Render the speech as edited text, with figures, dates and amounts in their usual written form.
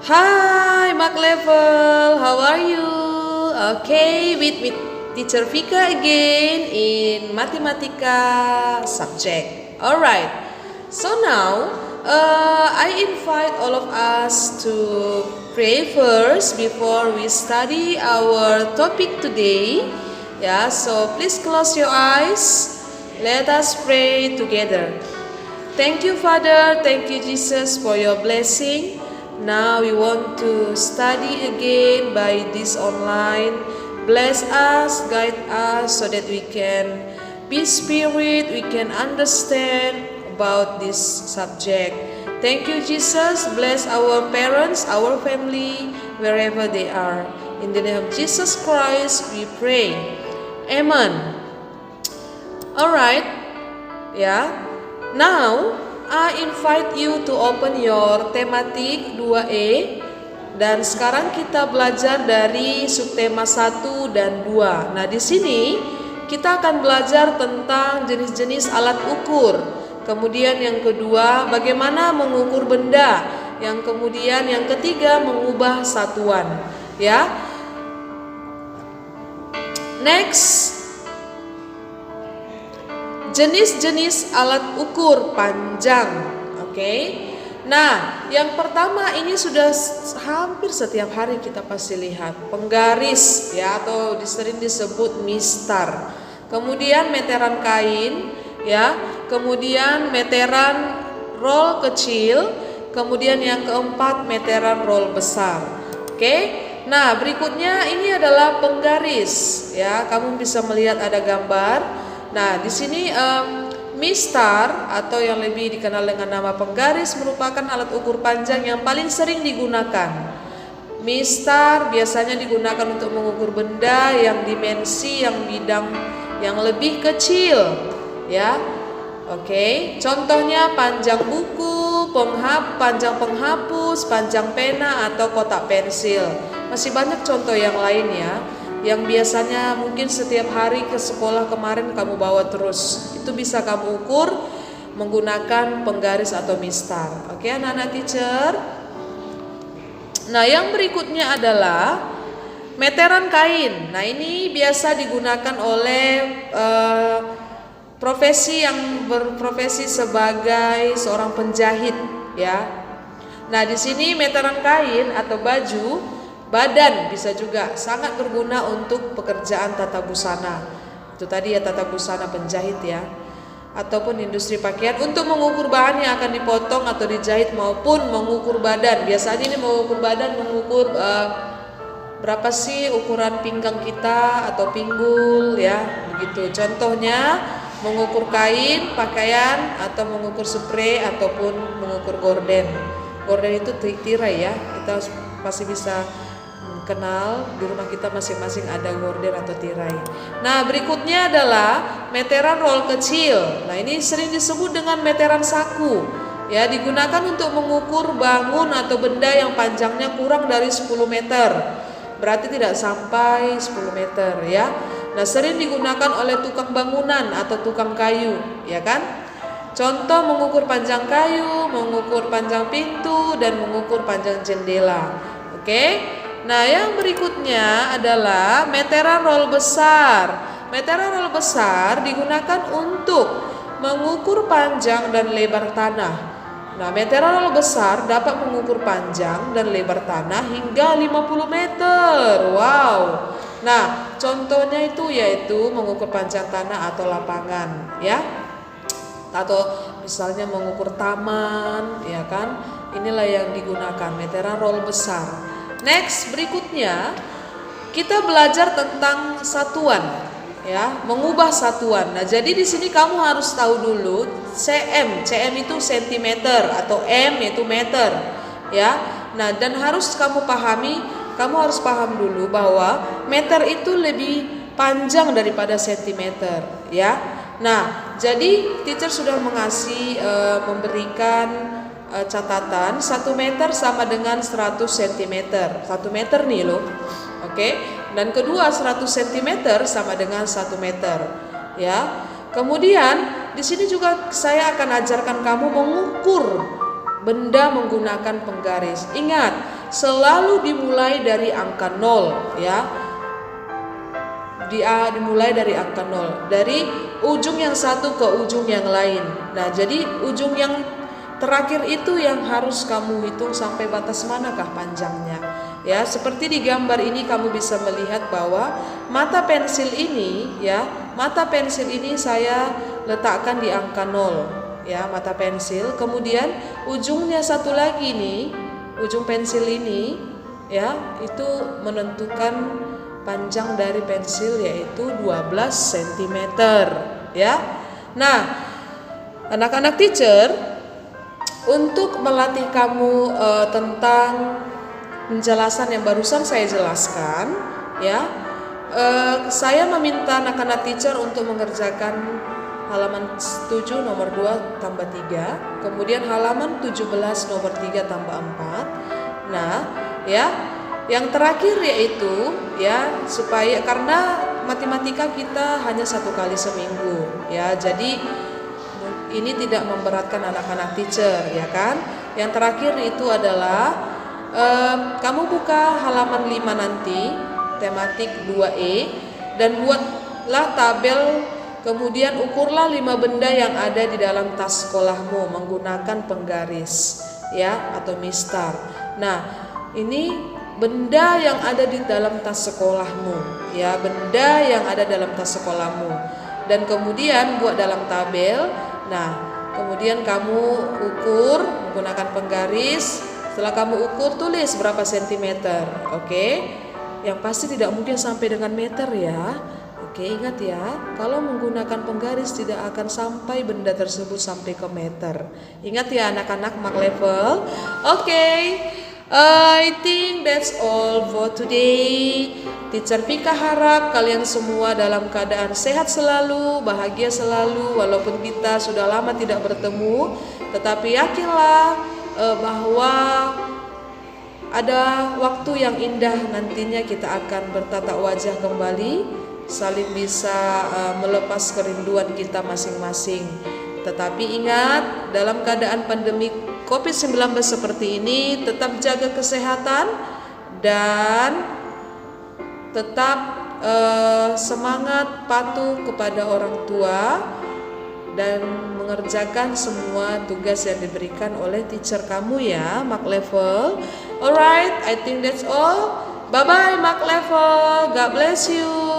Hi, Mark Level. How are you? Okay, with teacher Vika again in Matematika subject. Alright. So now, I invite all of us to pray first before we study our topic today. Yeah, so please close your eyes. Let us pray together. Thank you, Father. Thank you, Jesus, for your blessing. Now we want to study again by this online. Bless us, guide us so that we can be spirit, we can understand about this subject. Thank you, Jesus. Bless our parents, our family, wherever they are. In the name of Jesus Christ, we pray. Amen. Alright. Yeah. Now, I invite you to open your tematik 2E. Dan sekarang kita belajar dari subtema 1 dan 2. Nah, di sini kita akan belajar tentang jenis-jenis alat ukur. Kemudian yang kedua, bagaimana mengukur benda. Yang kemudian yang ketiga, mengubah satuan. Ya. Next. Jenis-jenis alat ukur panjang. Oke. Nah, yang pertama ini sudah hampir setiap hari kita pasti lihat, penggaris ya, atau sering disebut mistar. Kemudian meteran kain ya, kemudian meteran roll kecil, kemudian yang keempat meteran roll besar. Oke. Nah, berikutnya ini adalah penggaris ya. Kamu bisa melihat ada gambar. Nah, di sini mistar atau yang lebih dikenal dengan nama penggaris merupakan alat ukur panjang yang paling sering digunakan. Mistar biasanya digunakan untuk mengukur benda yang dimensi yang bidang yang lebih kecil, ya. Oke, contohnya panjang buku, panjang penghapus, panjang pena atau kotak pensil. Masih banyak contoh yang lain ya. Yang biasanya mungkin setiap hari ke sekolah kemarin kamu bawa terus. Itu bisa kamu ukur menggunakan penggaris atau mistar. Oke, anak-anak teacher. Nah, yang berikutnya adalah meteran kain. Nah, ini biasa digunakan oleh profesi yang berprofesi sebagai seorang penjahit, ya. Nah, di sini meteran kain atau baju badan bisa juga sangat berguna untuk pekerjaan tata busana. Itu tadi ya, tata busana penjahit ya. Ataupun industri pakaian untuk mengukur bahan yang akan dipotong atau dijahit maupun mengukur badan. Biasanya ini mengukur badan, mengukur berapa sih ukuran pinggang kita atau pinggul ya, begitu. Contohnya mengukur kain, pakaian atau mengukur spray ataupun mengukur gorden. Gorden itu tirai ya. Kita pasti bisa kenal di rumah kita masing-masing ada gorden atau tirai. Nah, berikutnya adalah meteran roll kecil. Nah, ini sering disebut dengan meteran saku. Ya, digunakan untuk mengukur bangun atau benda yang panjangnya kurang dari 10 meter. Berarti tidak sampai 10 meter ya. Nah, sering digunakan oleh tukang bangunan atau tukang kayu, ya kan? Contoh mengukur panjang kayu, mengukur panjang pintu dan mengukur panjang jendela. Oke? Nah, yang berikutnya adalah meteran roll besar. Meteran roll besar digunakan untuk mengukur panjang dan lebar tanah. Nah, meteran roll besar dapat mengukur panjang dan lebar tanah hingga 50 meter. Wow. Nah, contohnya itu yaitu mengukur panjang tanah atau lapangan, ya. Atau misalnya mengukur taman, ya kan? Inilah yang digunakan meteran roll besar. Next, berikutnya kita belajar tentang satuan, ya, mengubah satuan. Nah, jadi di sini kamu harus tahu dulu cm itu sentimeter atau m itu meter, ya. Nah, dan harus kamu harus paham dulu bahwa meter itu lebih panjang daripada sentimeter, ya. Nah, jadi teacher sudah memberikan catatan 1 meter sama dengan 100 cm. 1 meter nih loh. Oke. Dan kedua 100 cm sama dengan 1 meter. Ya. Kemudian di sini juga saya akan ajarkan kamu mengukur benda menggunakan penggaris. Ingat, selalu dimulai dari angka 0 ya. Dimulai dari angka 0, dari ujung yang satu ke ujung yang lain. Nah, jadi ujung yang terakhir itu yang harus kamu hitung sampai batas manakah panjangnya. Ya, seperti di gambar ini kamu bisa melihat bahwa mata pensil ini ya, mata pensil ini saya letakkan di angka 0 ya, mata pensil. Kemudian ujungnya satu lagi nih, ujung pensil ini ya, itu menentukan panjang dari pensil, yaitu 12 cm ya. Nah, anak-anak teacher, untuk melatih kamu tentang penjelasan yang barusan saya jelaskan ya, saya meminta anak-anak teacher untuk mengerjakan halaman 7 nomor 2 tambah 3, kemudian halaman 17 nomor 3 tambah 4. Nah ya, yang terakhir yaitu ya, supaya karena matematika kita hanya 1 kali seminggu ya, jadi ini tidak memberatkan anak-anak teacher ya kan. Yang terakhir itu adalah kamu buka halaman 5 nanti, tematik 2E, dan buatlah tabel, kemudian ukurlah 5 benda yang ada di dalam tas sekolahmu menggunakan penggaris ya, atau mistar. Nah, ini benda yang ada di dalam tas sekolahmu ya, benda yang ada dalam tas sekolahmu, dan kemudian buat dalam tabel. Nah, kemudian kamu ukur menggunakan penggaris. Setelah kamu ukur, tulis berapa sentimeter. Oke, yang pasti tidak mungkin sampai dengan meter ya. Oke, ingat ya, kalau menggunakan penggaris tidak akan sampai benda tersebut sampai ke meter. Ingat ya anak-anak mark level. Oke. I think that's all for today. Teacher Vika harap kalian semua dalam keadaan sehat selalu, bahagia selalu. Walaupun kita sudah lama tidak bertemu, tetapi yakinlah bahwa ada waktu yang indah nantinya kita akan bertatap wajah kembali, saling bisa melepas kerinduan kita masing-masing. Tetapi ingat, dalam keadaan pandemi COVID-19 seperti ini, tetap jaga kesehatan dan tetap semangat patuh kepada orang tua dan mengerjakan semua tugas yang diberikan oleh teacher kamu ya, mark level. Alright, I think that's all. Bye bye mark level. God bless you.